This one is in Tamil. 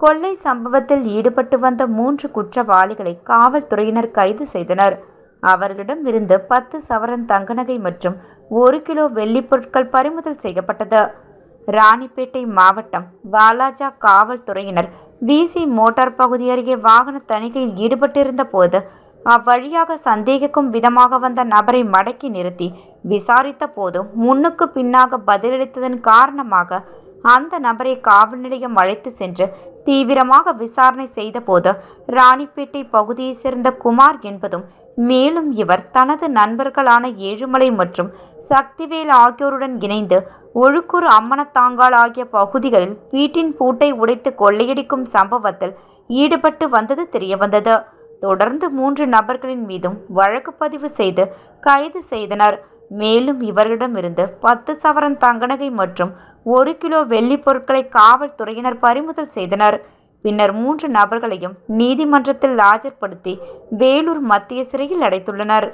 கொள்ளை சம்பவத்தில் ஈடுபட்டு வந்த 3 குற்றவாளிகளை காவல்துறையினர் கைது செய்தனர். அவர்களிடம் இருந்து 10 சவரன் தங்க நகை மற்றும் 1 கிலோ வெள்ளிப் பொருட்கள் பறிமுதல் செய்யப்பட்டது. ராணிப்பேட்டை மாவட்டம் வாலாஜா காவல்துறையினர் விசி மோட்டார் பகுதி அருகே வாகன தணிக்கையில் ஈடுபட்டிருந்த போது அவ்வழியாக சந்தேகிக்கும் விதமாக வந்த நபரை மடக்கி நிறுத்தி விசாரித்த போது முன்னுக்கு பின்னாக பதிலளித்ததன் காரணமாக அந்த நபரை காவல் நிலையம் அழைத்து சென்று தீவிரமாக விசாரணை செய்தபோது ராணிப்பேட்டை பகுதியைச் சேர்ந்த குமார் என்பதும், மேலும் இவர் தனது நண்பர்களான ஏழுமலை மற்றும் சக்திவேல் ஆகியோருடன் இணைந்து ஒழுக்கூர் அம்மனத்தாங்கால் ஆகிய பகுதிகளில் வீட்டின் பூட்டை உடைத்து கொள்ளையடிக்கும் சம்பவத்தில் ஈடுபட்டு வந்தது தெரியவந்தது. தொடர்ந்து 3 நபர்களின் மீதும் வழக்கு பதிவு செய்து கைது செய்தனர். மேலும் இவர்களிடமிருந்து 10 சவரன் தங்கநகை மற்றும் 1 கிலோ வெள்ளி பொருட்களை காவல்துறையினர் பறிமுதல் செய்தனர். பின்னர் 3 நபர்களையும் நீதிமன்றத்தில் ஆஜர்படுத்தி வேலூர் மத்திய சிறையில் அடைத்துள்ளனர்.